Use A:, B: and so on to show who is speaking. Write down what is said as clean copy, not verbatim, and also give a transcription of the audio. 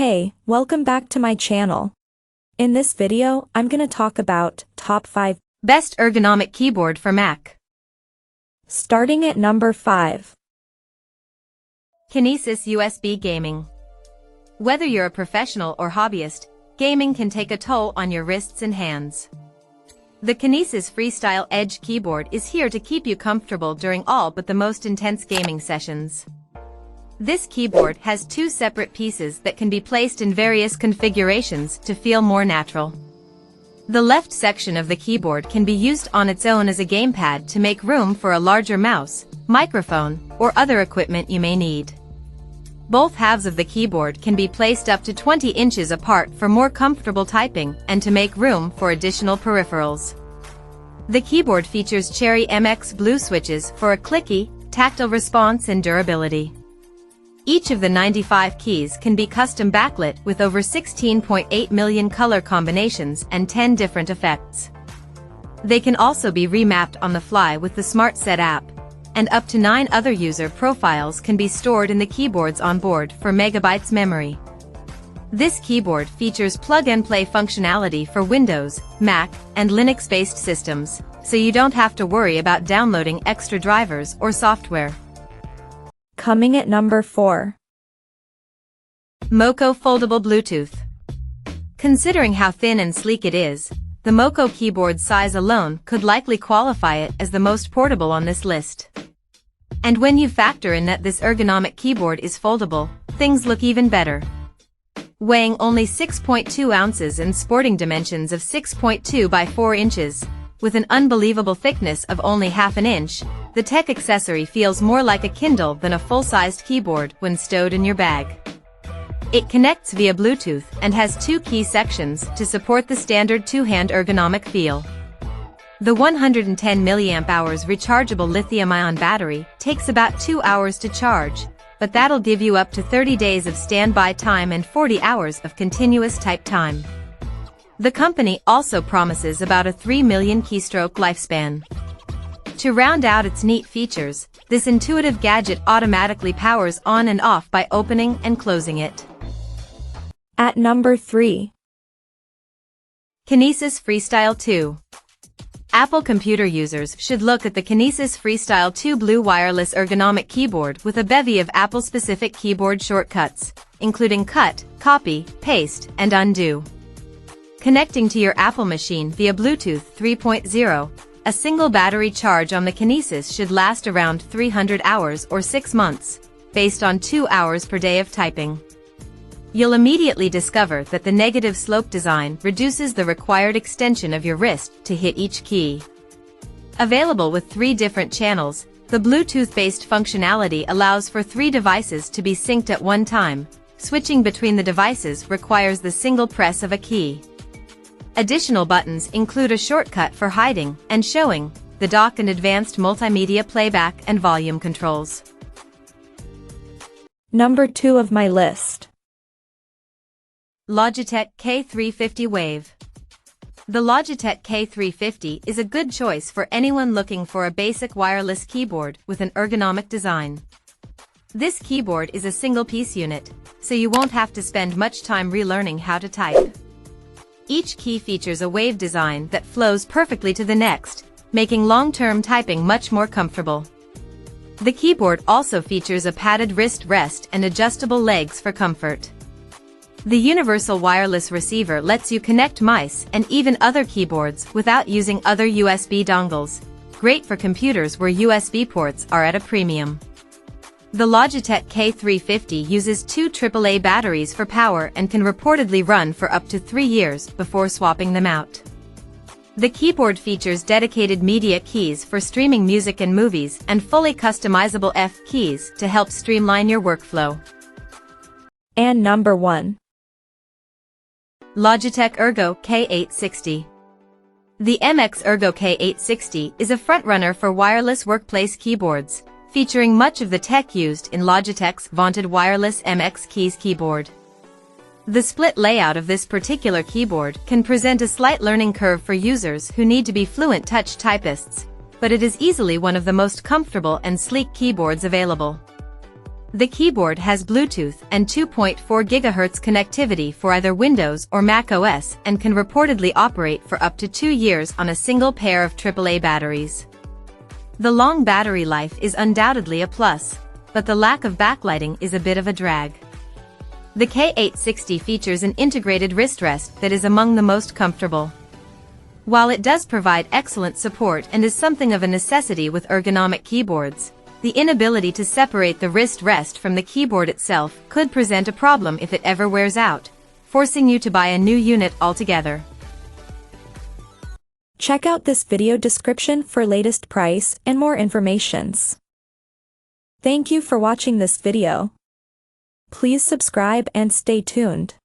A: Hey, welcome back to my channel. In this video, I'm gonna talk about top 5
B: best ergonomic keyboard for Mac.
A: Starting at number 5.
B: KINESIS USB Gaming. Whether you're a professional or hobbyist, gaming can take a toll on your wrists and hands. The KINESIS Freestyle Edge keyboard is here to keep you comfortable during all but the most intense gaming sessions. This keyboard has two separate pieces that can be placed in various configurations to feel more natural. The left section of the keyboard can be used on its own as a gamepad to make room for a larger mouse, microphone, or other equipment you may need. Both halves of the keyboard can be placed up to 20 inches apart for more comfortable typing and to make room for additional peripherals. The keyboard features Cherry MX Blue switches for a clicky, tactile response and durability. Each of the 95 keys can be custom backlit with over 16.8 million color combinations and 10 different effects. They can also be remapped on the fly with the Smart Set app, and up to 9 other user profiles can be stored in the keyboards on board for megabytes memory. This keyboard features plug-and-play functionality for Windows, Mac, and Linux-based systems, so you don't have to worry about downloading extra drivers or software.
A: Coming at number 4.
B: MoKo Foldable Bluetooth. Considering how thin and sleek it is, the MoKo keyboard size alone could likely qualify it as the most portable on this list. And when you factor in that this ergonomic keyboard is foldable, things look even better. Weighing only 6.2 ounces and sporting dimensions of 6.2 by 4 inches, with an unbelievable thickness of only half an inch, the tech accessory feels more like a Kindle than a full-sized keyboard when stowed in your bag. It connects via Bluetooth and has 2 key sections to support the standard two-hand ergonomic feel. The 110 mAh rechargeable lithium-ion battery takes about 2 hours to charge, but that'll give you up to 30 days of standby time and 40 hours of continuous type time. The company also promises about a 3 million keystroke lifespan. To round out its neat features, this intuitive gadget automatically powers on and off by opening and closing it.
A: At number 3.
B: KINESIS Freestyle 2. Apple computer users should look at the KINESIS Freestyle 2 Blue wireless ergonomic keyboard with a bevy of Apple-specific keyboard shortcuts, including cut, copy, paste, and undo. Connecting to your Apple machine via Bluetooth 3.0, a single battery charge on the KINESIS should last around 300 hours or 6 months, based on 2 hours per day of typing. You'll immediately discover that the negative slope design reduces the required extension of your wrist to hit each key. Available with 3 different channels, the Bluetooth-based functionality allows for 3 devices to be synced at one time. Switching between the devices requires the single press of a key. Additional buttons include a shortcut for hiding and showing, the dock and advanced multimedia playback and volume controls.
A: Number 2 of my list.
B: Logitech K350 Wave. The Logitech K350 is a good choice for anyone looking for a basic wireless keyboard with an ergonomic design. This keyboard is a single-piece unit, so you won't have to spend much time relearning how to type. Each key features a wave design that flows perfectly to the next, making long-term typing much more comfortable. The keyboard also features a padded wrist rest and adjustable legs for comfort. The universal wireless receiver lets you connect mice and even other keyboards without using other USB dongles, great for computers where USB ports are at a premium. The Logitech K350 uses 2 AAA batteries for power and can reportedly run for up to 3 years before swapping them out. The keyboard features dedicated media keys for streaming music and movies and fully customizable F keys to help streamline your workflow.
A: And number 1.
B: Logitech ERGO K860. The MX ERGO K860 is a frontrunner for wireless workplace keyboards, featuring much of the tech used in Logitech's vaunted wireless MX Keys keyboard. The split layout of this particular keyboard can present a slight learning curve for users who need to be fluent touch typists, but it is easily one of the most comfortable and sleek keyboards available. The keyboard has Bluetooth and 2.4 GHz connectivity for either Windows or Mac OS and can reportedly operate for up to 2 years on a single pair of AAA batteries. The long battery life is undoubtedly a plus, but the lack of backlighting is a bit of a drag. The K860 features an integrated wrist rest that is among the most comfortable. While it does provide excellent support and is something of a necessity with ergonomic keyboards, the inability to separate the wrist rest from the keyboard itself could present a problem if it ever wears out, forcing you to buy a new unit altogether.
A: Check out this video description for latest price and more informations. Thank you for watching this video. Please subscribe and stay tuned.